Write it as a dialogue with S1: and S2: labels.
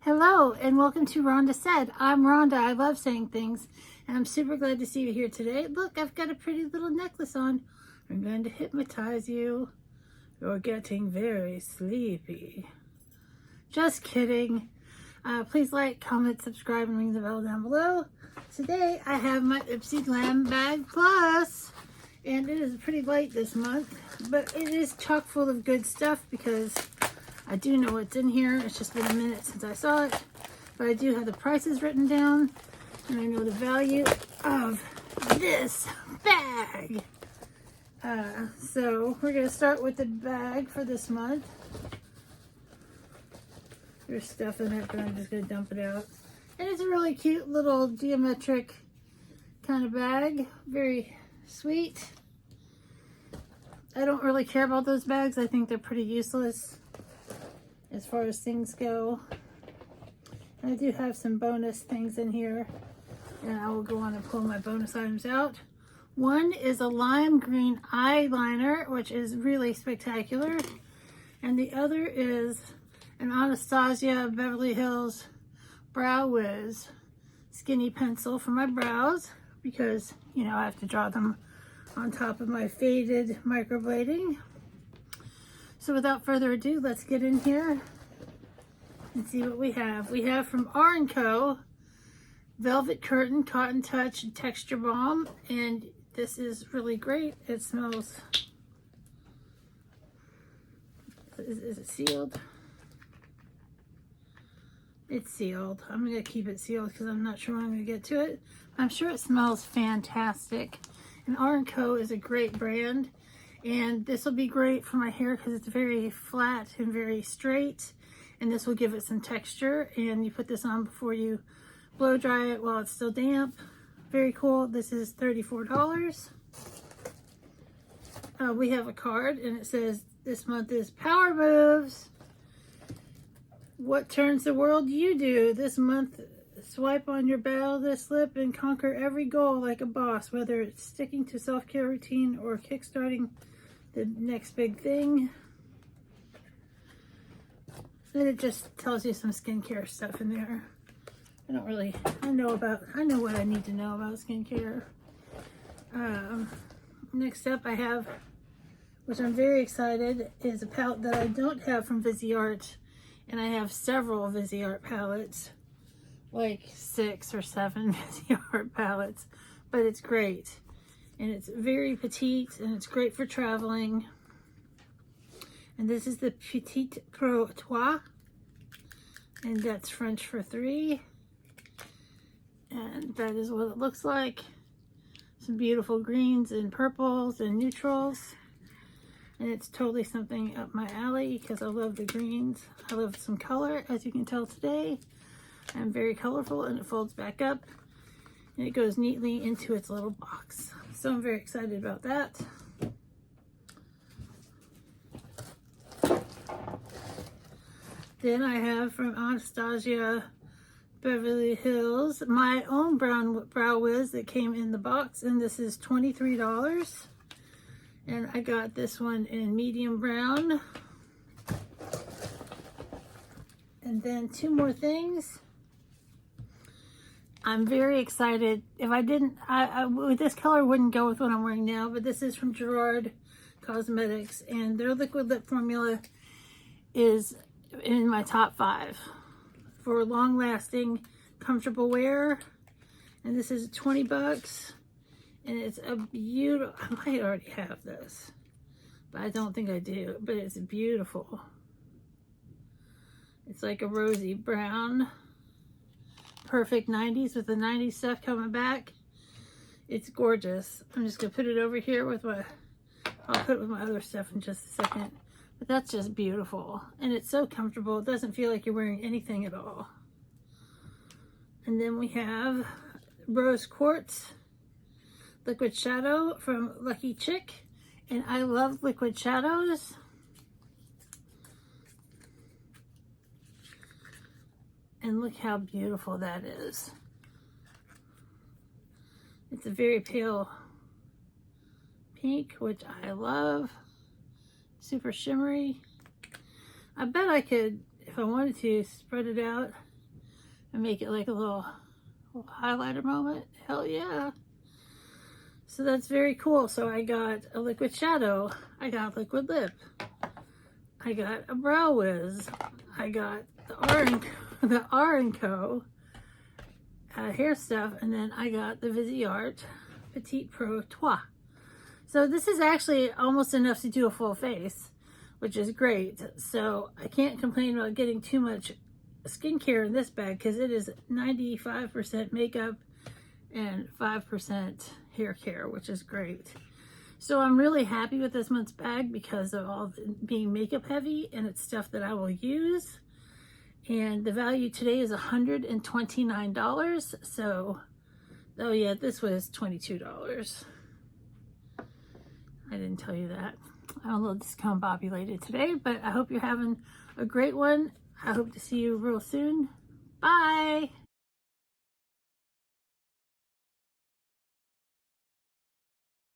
S1: Hello and welcome to Rhonda Said. I'm Rhonda. I love saying things and I'm super glad to see you here today. Look, I've got a pretty little necklace on. I'm going to hypnotize you. You're getting very sleepy. Just kidding. Please like, comment, subscribe, and ring the bell down below. Today I have my Ipsy Glam Bag Plus, and it is pretty light this month, but it is chock full of good stuff because I do know what's in here. It's just been a minute since I saw it, but I do have the prices written down, and I know the value of this bag. So we're going to start with the bag for this month. There's stuff in it, but I'm just going to dump it out. And it's a really cute little geometric kind of bag. Very sweet. I don't really care about those bags. I think they're pretty useless as far as things go. And I do have some bonus things in here, and I will go on and pull my bonus items out. One is a lime green eyeliner, which is really spectacular, and the other is an Anastasia Beverly Hills Brow Wiz skinny pencil for my brows because, you know, I have to draw them on top of my faded microblading. So without further ado, let's get in here and see what we have. We have from R&Co Velvet Curtain Cotton Touch Texture Balm, and this is really great. It smells, is it sealed? It's sealed. I'm going to keep it sealed because I'm not sure when I'm going to get to it. I'm sure it smells fantastic. And R&Co is a great brand. And this will be great for my hair because it's very flat and very straight. And this will give it some texture. And you put this on before you blow dry it while it's still damp. Very cool. This is $34. We have a card and it says this month is Power Moves. What turns the world you do? This month, swipe on your boundless lip and conquer every goal like a boss, whether it's sticking to self-care routine or kickstarting the next big thing. And it just tells you some skincare stuff in there. I know what I need to know about skincare. Next up I have, which I'm very excited, is a palette that I don't have from Viseart. And I have several Viseart palettes, like 6 or 7 Viseart palettes, but it's great. And it's very petite and it's great for traveling. And this is the Petite Pro Trois, and that's French for 3. And that is what it looks like. Some beautiful greens and purples and neutrals. And it's totally something up my alley because I love the greens. I love some color, as you can tell today. I'm very colorful, and it folds back up and it goes neatly into its little box. So I'm very excited about that. Then I have from Anastasia Beverly Hills my own brow wiz that came in the box, and this is $23. And I got this one in medium brown. And then 2 more things. I'm very excited. If I didn't, with this color wouldn't go with what I'm wearing now, but this is from Gerard Cosmetics, and their liquid lip formula is in my top 5 for long lasting, comfortable wear. And this is $20. And it's a beautiful, I might already have this, but I don't think I do, but it's beautiful. It's like a rosy brown, perfect 90s with the 90s stuff coming back. It's gorgeous. I'm just gonna put it over here with I'll put it with my other stuff in just a second. But that's just beautiful. And it's so comfortable. It doesn't feel like you're wearing anything at all. And then we have Rose Quartz Liquid Shadow from Lucky Chick, and I love liquid shadows. And look how beautiful that is. It's a very pale pink, which I love. Super shimmery. I bet I could, if I wanted to, spread it out and make it like a little highlighter moment. Hell yeah. So that's very cool. So I got a liquid shadow. I got liquid lip. I got a brow wiz. I got the R & Co. Hair stuff. And then I got the Viseart Petite Pro Trois. So this is actually almost enough to do a full face, which is great. So I can't complain about getting too much skincare in this bag because it is 95% makeup and 5% hair care, which is great. So I'm really happy with this month's bag because of all being makeup heavy, and it's stuff that I will use. And the value today is $129. So, oh yeah, this was $22. I didn't tell you that. I'm a little discombobulated today, but I hope you're having a great one. I hope to see you real soon. Bye.